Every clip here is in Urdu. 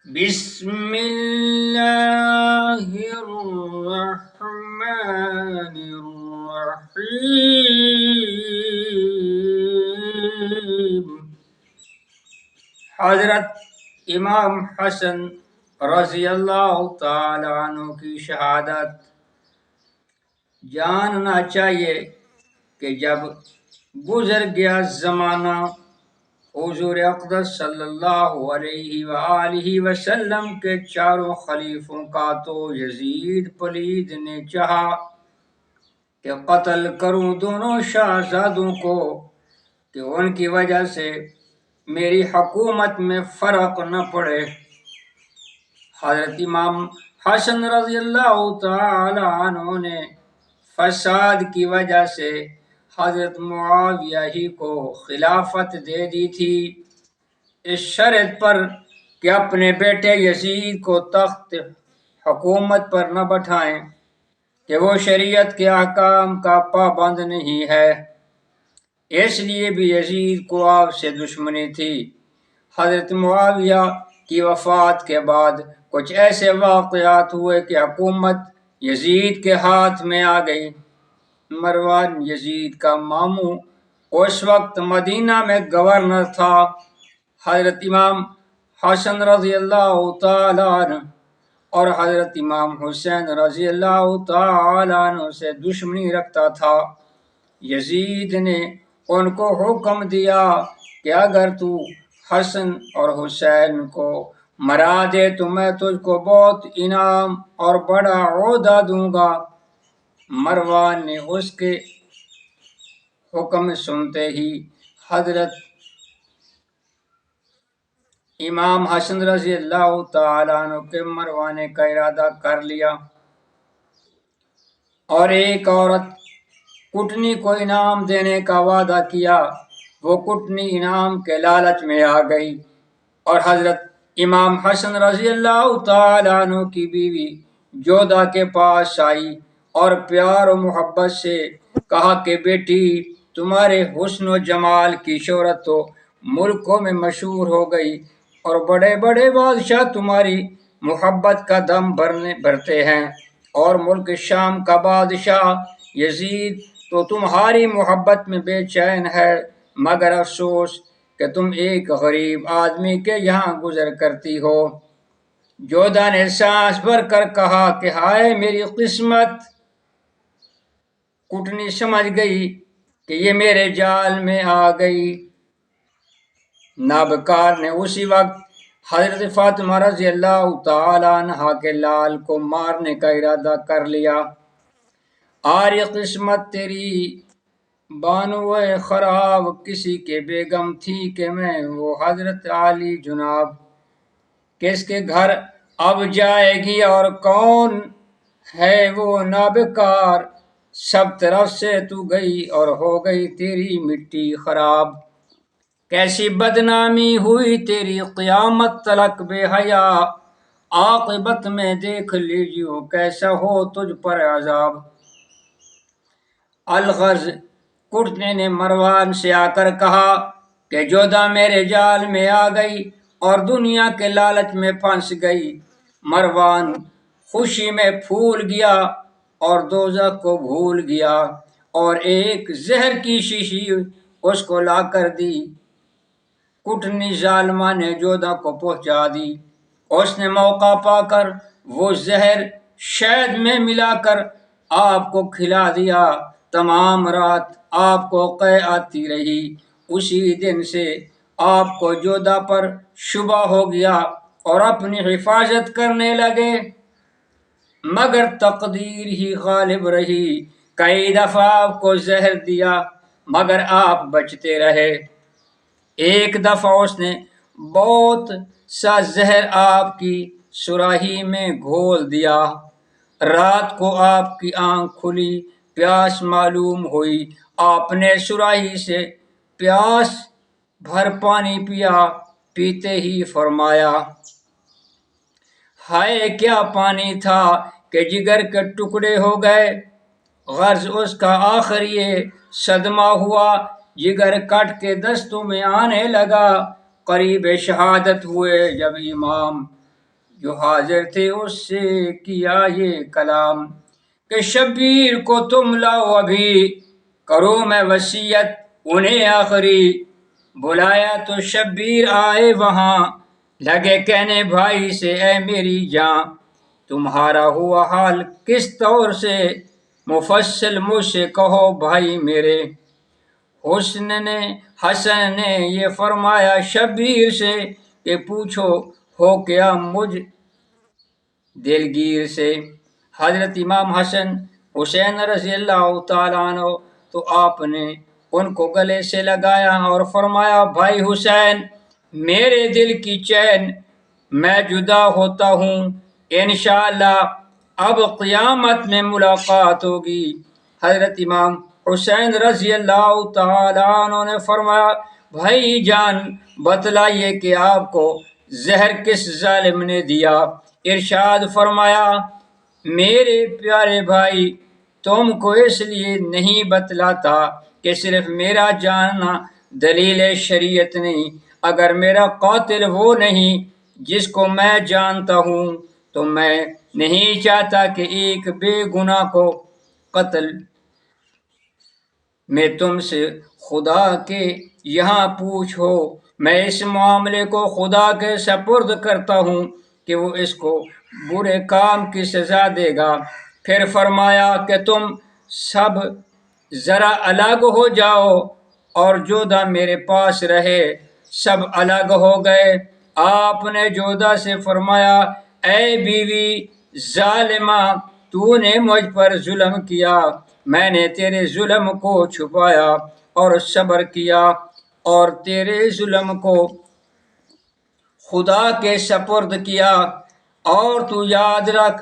بسم الله الرحمن الرحيم۔ حضرت امام حسن رضی اللہ تعالیٰ عنہ کی شہادت۔ جاننا چاہیے کہ جب گزر گیا زمانہ، حضور اقدس صلی اللہ علیہ وآلہ وسلم کے چاروں خلیفوں کا تو یزید پلید نے چاہا کہ قتل کروں دونوں شہزادوں کو، کہ ان کی وجہ سے میری حکومت میں فرق نہ پڑے۔ حضرت امام حسن رضی اللہ تعالی عنہ نے فساد کی وجہ سے حضرت معاویہ ہی کو خلافت دے دی تھی، اس شرط پر کہ اپنے بیٹے یزید کو تخت حکومت پر نہ بٹھائیں کہ وہ شریعت کے احکام کا پابند نہیں ہے۔ اس لیے بھی یزید کو آپ سے دشمنی تھی۔ حضرت معاویہ کی وفات کے بعد کچھ ایسے واقعات ہوئے کہ حکومت یزید کے ہاتھ میں آ گئی۔ مروان یزید کا ماموں اس وقت مدینہ میں گورنر تھا۔ حضرت امام حسن رضی اللہ تعالیٰ عنہ اور حضرت امام حسین رضی اللہ تعالیٰ عنہ سے دشمنی رکھتا تھا۔ یزید نے ان کو حکم دیا کہ اگر تو حسن اور حسین کو مرا دے تو میں تجھ کو بہت انعام اور بڑا عہدہ دوں گا۔ مروان نے اس کے حکم سنتے ہی حضرت امام حسن رضی اللہ تعالیٰ عنہ کے مروانے کا ارادہ کر لیا، اور ایک عورت کٹنی کو انعام دینے کا وعدہ کیا۔ وہ کٹنی انعام کے لالچ میں آ گئی اور حضرت امام حسن رضی اللہ تعالیٰ عنہ کی بیوی جودہ کے پاس آئی اور پیار و محبت سے کہا کہ بیٹی، تمہارے حسن و جمال کی شہرت تو ملکوں میں مشہور ہو گئی اور بڑے بڑے بادشاہ تمہاری محبت کا دم بھرتے ہیں، اور ملک شام کا بادشاہ یزید تو تمہاری محبت میں بے چین ہے، مگر افسوس کہ تم ایک غریب آدمی کے یہاں گزر کرتی ہو۔ جودہ نے سانس بھر کر کہا کہ ہائے میری قسمت! کٹنی سمجھ گئی کہ یہ میرے جال میں آ گئی۔ نابکار نے اسی وقت حضرت فاطمہ رضی اللہ تعالی عنہا کے لال کو مارنے کا ارادہ کر لیا۔ آری قسمت تیری بانوئے خراب، کسی کے بیگم تھی کہ میں وہ حضرت علی جناب، کس کے گھر اب جائے گی اور کون ہے وہ نابکار، سب طرف سے تو گئی اور ہو گئی تیری مٹی خراب، کیسی بدنامی ہوئی تیری قیامت تلک بے حیا، عاقبت میں دیکھ لیجیو کیسا ہو تجھ پر عذاب۔ الغرض کٹنے نے مروان سے آ کر کہا کہ جودہ میرے جال میں آ گئی اور دنیا کے لالچ میں پھنس گئی۔ مروان خوشی میں پھول گیا اور دوزخ کو بھول گیا اور ایک زہر کی شیشی اس کو لا کر دی۔ کٹنی ظالمہ نے جودہ کو پہنچا دی۔ اس نے موقع پا کر وہ زہر شہد میں ملا کر آپ کو کھلا دیا۔ تمام رات آپ کو قے آتی رہی۔ اسی دن سے آپ کو جودہ پر شبہ ہو گیا اور اپنی حفاظت کرنے لگے، مگر تقدیر ہی غالب رہی۔ کئی دفعہ آپ کو زہر دیا مگر آپ بچتے رہے۔ ایک دفعہ اس نے بہت سا زہر آپ کی صراحی میں گھول دیا۔ رات کو آپ کی آنکھ کھلی، پیاس معلوم ہوئی، آپ نے صراحی سے پیاس بھر پانی پیا، پیتے ہی فرمایا ہائے کیا پانی تھا کہ جگر کے ٹکڑے ہو گئے۔ غرض اس کا آخر یہ صدمہ ہوا، جگر کٹ کے دستوں میں آنے لگا۔ قریب شہادت ہوئے جب امام جو حاضر تھے اس سے کیا یہ کلام کہ شبیر کو تم لاؤ ابھی کرو میں وصیت انہیں آخری بلایا تو شبیر آئے وہاں لگے کہنے بھائی سے اے میری جان تمہارا ہوا حال کس طور سے مفصل مجھ سے کہو بھائی میرے حسن نے یہ فرمایا شبیر سے کہ پوچھو ہو کیا مجھ دلگیر سے حضرت امام حسن حسین رضی اللہ تعالیٰ عنہ تو آپ نے ان کو گلے سے لگایا اور فرمایا بھائی حسین میرے دل کی چین میں جدا ہوتا ہوں انشاءاللہ اب قیامت میں ملاقات ہوگی حضرت امام حسین رضی اللہ تعالیٰ عنہ نے فرمایا بھائی جان بتلائیے کہ آپ کو زہر کس ظالم نے دیا ارشاد فرمایا میرے پیارے بھائی تم کو اس لیے نہیں بتلاتا کہ صرف میرا جاننا دلیل شریعت نہیں اگر میرا قاتل وہ نہیں جس کو میں جانتا ہوں تو میں نہیں چاہتا کہ ایک بے گناہ کو قتل میں تم سے خدا کے یہاں پوچھو میں اس معاملے کو خدا کے سپرد کرتا ہوں کہ وہ اس کو برے کام کی سزا دے گا پھر فرمایا کہ تم سب ذرا الگ ہو جاؤ اور جودھا میرے پاس رہے سب الگ ہو گئے آپ نے جودھا سے فرمایا اے بیوی ظالمہ تو نے مجھ پر ظلم کیا میں نے تیرے ظلم کو چھپایا اور صبر کیا اور تیرے ظلم کو خدا کے سپرد کیا اور تو یاد رکھ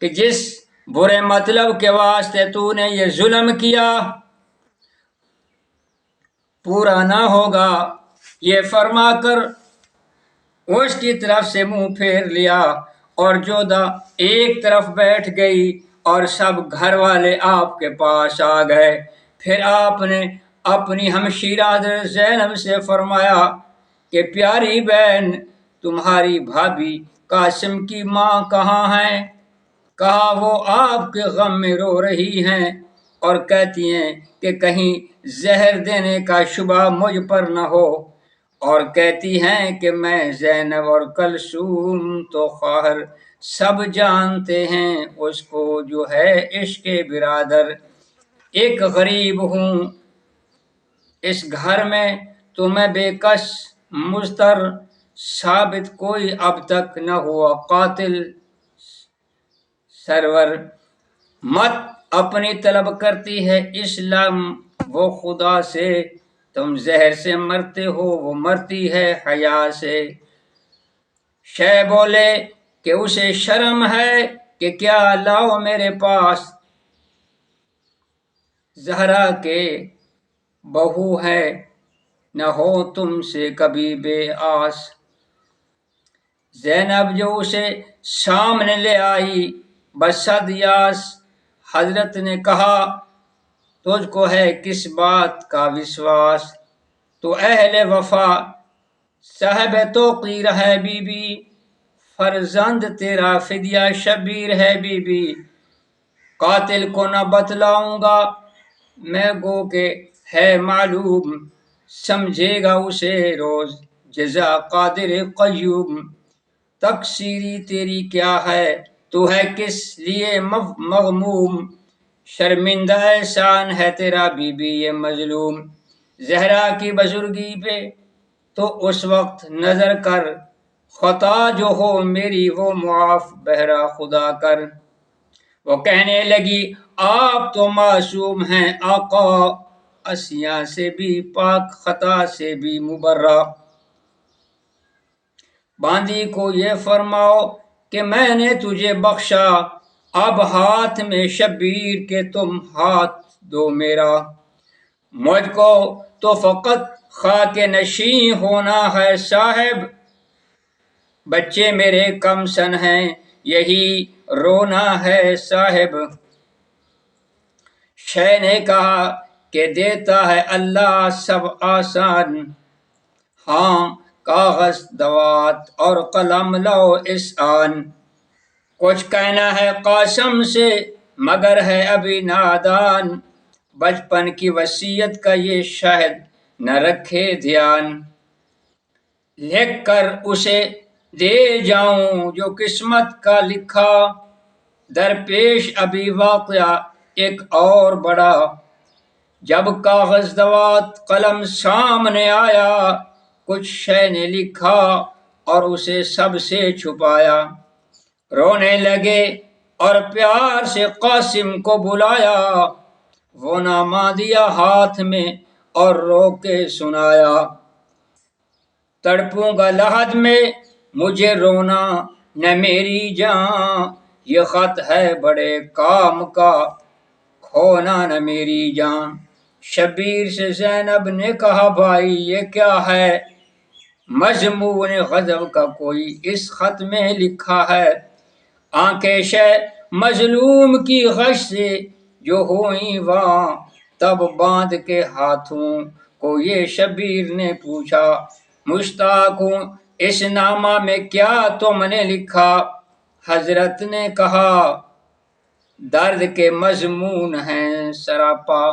کہ جس برے مطلب کے واسطے تو نے یہ ظلم کیا پورا نہ ہوگا یہ فرما کر اس کی طرف سے منہ پھیر لیا اور جودھا ایک طرف بیٹھ گئی اور سب گھر والے آپ کے پاس آ گئے پھر آپ نے اپنی ہمشیرہ حضرت زینب سے فرمایا کہ پیاری بہن تمہاری بھابھی قاسم کی ماں کہاں ہے کہا وہ آپ کے غم میں رو رہی ہیں اور کہتی ہیں کہ کہیں زہر دینے کا شبہ مجھ پر نہ ہو اور کہتی ہیں کہ میں زینب اور کلثوم تو خواہر سب جانتے ہیں اس کو جو ہے عشق برادر ایک غریب ہوں اس گھر میں تو میں بے کس مضطر ثابت کوئی اب تک نہ ہوا قاتل سرور مت اپنی طلب کرتی ہے اسلام وہ خدا سے تم زہر سے مرتے ہو وہ مرتی ہے حیا سے شے بولے کہ اسے شرم ہے کہ کیا لاؤ میرے پاس زہرا کے بہو ہے نہ ہو تم سے کبھی بے آس زینب جو اسے سامنے لے آئی بصد یاس حضرت نے کہا تجھ کو ہے کس بات کا وشواس تو اہل وفا صاحب توقیر ہے بی بی فرزند تیرا فدیہ شبیر ہے بی بی قاتل کو نہ بتلاؤں گا میں گو کہ ہے معلوم سمجھے گا اسے روز جزا قادر قیوم تقصیری تیری کیا ہے تو ہے کس لیے مغموم شرمندہ احسان ہے تیرا بی بی یہ مظلوم زہرا کی بزرگی پہ تو اس وقت نظر کر خطا جو ہو میری وہ معاف بہرا خدا کر وہ کہنے لگی آپ تو معصوم ہیں آقا اسیاں سے بھی پاک خطا سے بھی مبرہ باندی کو یہ فرماؤ کہ میں نے تجھے بخشا اب ہاتھ میں شبیر کے تم ہاتھ دو میرا مجھ کو تو فقط خاک نشیں ہونا ہے صاحب بچے میرے کم سن ہیں یہی رونا ہے صاحب شے نے کہا کہ دیتا ہے اللہ سب آسان ہاں کاغذ دوات اور قلم لو اس آن، کچھ کہنا ہے قاسم سے مگر ہے ابھی نادان، بچپن کی وصیت کا یہ شاہد نہ رکھے دھیان، لکھ کر اسے دے جاؤں جو قسمت کا لکھا، درپیش ابھی واقعہ ایک اور بڑا، جب کاغذ دوات قلم سامنے آیا، کچھ شے نے لکھا اور اسے سب سے چھپایا، رونے لگے اور پیار سے قاسم کو بلایا، وہ نامہ دیا ہاتھ میں اور رو کے سنایا، تڑپوں گا لحد میں مجھے رونا نہ میری جان، یہ خط ہے بڑے کام کا کھونا نہ میری جان، شبیر سے زینب نے کہا بھائی یہ کیا ہے، مضمون غضب کا کوئی اس خط میں لکھا ہے، آنکھیں شے مظلوم کی غش سے جو ہوئی وہاں، تب باندھ کے ہاتھوں کو یہ شبیر نے پوچھا، مشتاق ہوں اس نامہ میں کیا تم نے لکھا، حضرت نے کہا درد کے مضمون ہیں سراپا،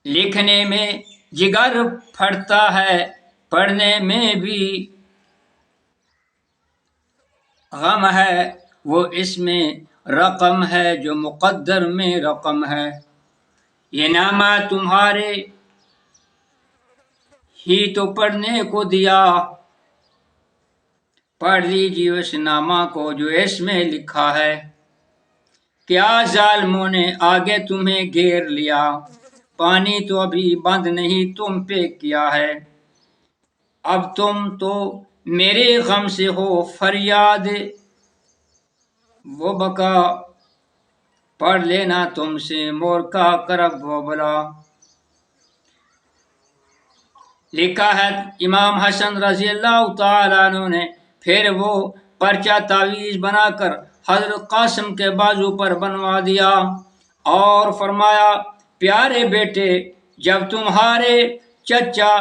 لکھنے میں جگر پھٹتا ہے پڑھنے میں بھی غم ہے، وہ اس میں رقم ہے جو مقدر میں رقم ہے، یہ نامہ تمہارے ہی تو پڑھنے کو دیا، پڑھ لیجیے اس نامہ کو جو اس میں لکھا ہے، کیا ظالموں نے آگے تمہیں گھیر لیا، پانی تو ابھی بند نہیں تم پہ کیا ہے، اب تم تو میرے غم سے ہو فریاد، وہ بکا پڑھ لینا تم سے مور کا کرب و بلا، لکھا ہے امام حسن رضی اللہ تعالیٰ عنہ نے، پھر وہ پرچہ تعویذ بنا کر حضرت قاسم کے بازو پر بنوا دیا اور فرمایا پیارے بیٹے جب تمہارے چچا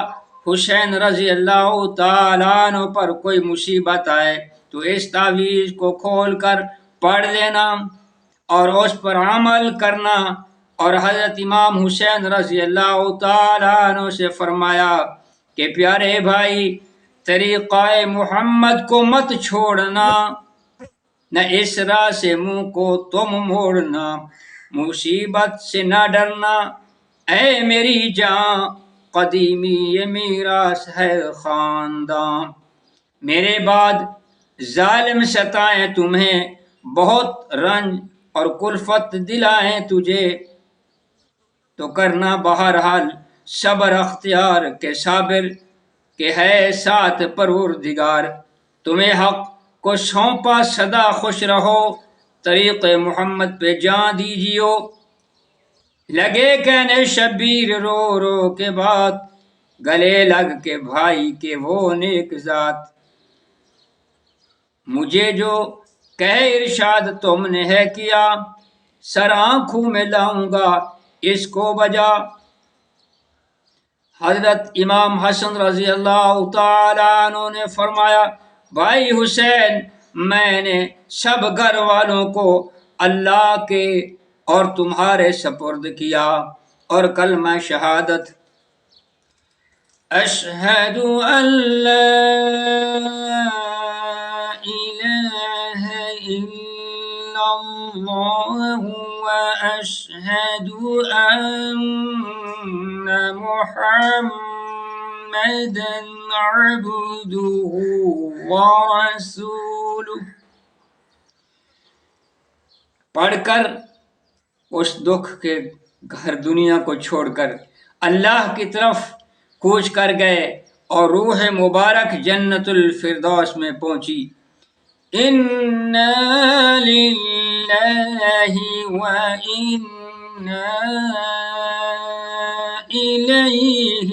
حسین رضی اللہ تعالیٰ عنہ پر کوئی مصیبت آئے تو اس تعویذ کو کھول کر پڑھ لینا اور اس پر عمل کرنا، اور حضرت امام حسین رضی اللہ تعالیٰ عنہ سے فرمایا کہ پیارے بھائی طریقہ محمد کو مت چھوڑنا، نہ اس راہ سے منہ کو تم موڑنا، مصیبت سے نہ ڈرنا اے میری جان، قدیمی یہ میراث ہے خاندان، میرے بعد ظالم ستائیں تمہیں بہت رنج اور کلفت دلائیں تجھے، تو کرنا بہرحال صبر اختیار کے صابر کہ ہے ساتھ پروردگار، تمہیں حق کو سونپا سدا خوش رہو، طریق محمد پہ جان دیجیو، لگے کہنے شبیر رو رو کے بات، گلے لگ کے بھائی کے وہ نیک ذات، مجھے جو کہے ارشاد تم نے ہے کیا، سر آنکھوں میں لاؤں گا اس کو بجا، حضرت امام حسن رضی اللہ تعالیٰ عنہ نے فرمایا بھائی حسین میں نے سب گھر والوں کو اللہ کے اور تمہارے سپرد کیا، اور کلمہ شہادت اشہد ان لا الہ الا اللہ واشہد ان محمدا عبدہ ورسولہ، پڑھ کر اس دکھ کے گھر دنیا کو چھوڑ کر اللہ کی طرف کوچ کر گئے اور روح مبارک جنت الفردوس میں پہنچی، انا للہ وانا الیہ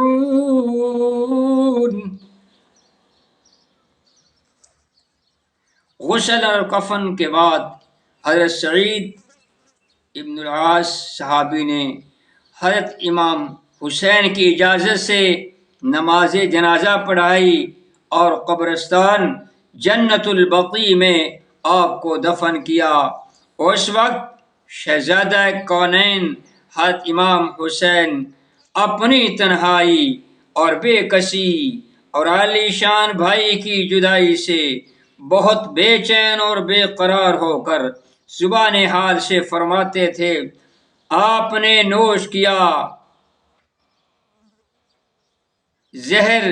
راجعون، غسل اور کفن کے بعد حضرت سعید ابن العاص صحابی نے حضرت امام حسین کی اجازت سے نماز جنازہ پڑھائی اور قبرستان جنت البقیع میں آپ کو دفن کیا۔ اس وقت شہزادہ کونین حضرت امام حسین اپنی تنہائی اور بے کسی اور عالی شان بھائی کی جدائی سے بہت بے چین اور بے قرار ہو کر زبان حال سے فرماتے تھے، آپ نے نوش کیا زہر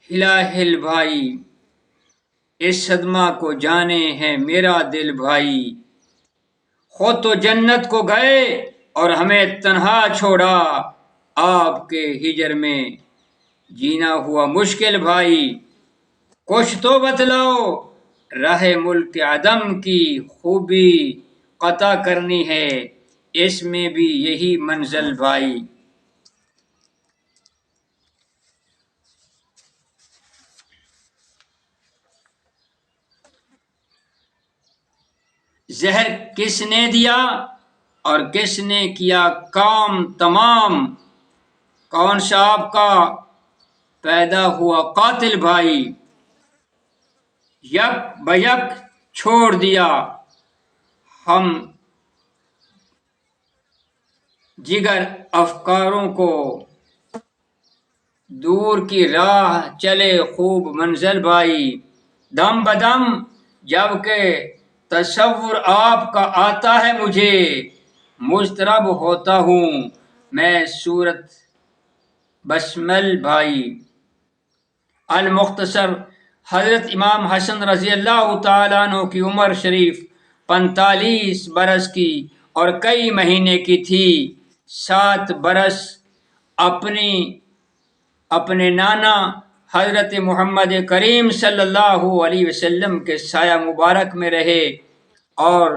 ہلا ہل بھائی، اس صدمہ کو جانے ہے میرا دل بھائی، خود تو جنت کو گئے اور ہمیں تنہا چھوڑا، آپ کے ہجر میں جینا ہوا مشکل بھائی، کچھ تو بتلاؤ راہ ملک عدم کی خوبی قطع کرنی ہے، اس میں بھی یہی منزل بھائی۔ زہر کس نے دیا اور کس نے کیا کام تمام، کون سا آپ کا پیدا ہوا قاتل بھائی، یک بیک چھوڑ دیا ہم جگر افکاروں کو، دور کی راہ چلے خوب منزل بھائی، دم بدم جب کہ تصور آپ کا آتا ہے مجھے، مضطرب ہوتا ہوں میں صورت بسمل بھائی۔ المختصر، حضرت امام حسن رضی اللہ تعالیٰ عنہ کی عمر شریف 45 برس کی اور کئی مہینے کی تھی۔ 7 برس اپنے نانا حضرت محمد کریم صلی اللہ علیہ وسلم کے سایہ مبارک میں رہے اور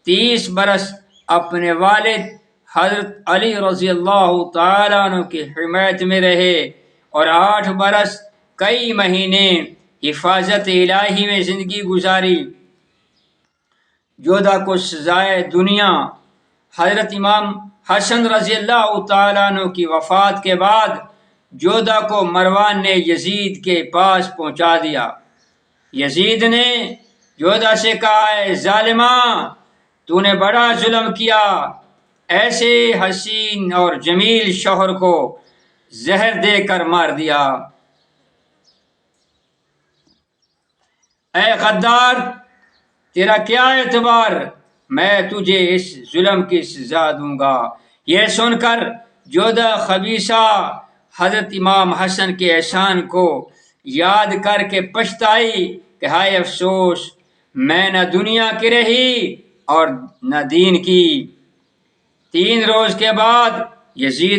30 برس اپنے والد حضرت علی رضی اللہ تعالیٰ عنہ کی حمایت میں رہے اور 8 برس کئی مہینے حفاظت الہی میں زندگی گزاری۔ جودھا کو سزائے دنیا، حضرت امام حسن رضی اللہ تعالیٰ عنہ کی وفات کے بعد جودھا کو مروان نے یزید کے پاس پہنچا دیا۔ یزید نے جودھا سے کہا، اے ظالمہ، تو نے بڑا ظلم کیا، ایسے حسین اور جمیل شوہر کو زہر دے کر مار دیا۔ اے غدار، تیرا کیا اعتبار، میں تجھے اس ظلم کی سزا دوں گا۔ یہ سن کر جودھا خبیثہ حضرت امام حسن کے احسان کو یاد کر کے پچھتائی کہ ہائے افسوس، میں نہ دنیا کی رہی اور نہ دین کی۔ 3 روز کے بعد یزید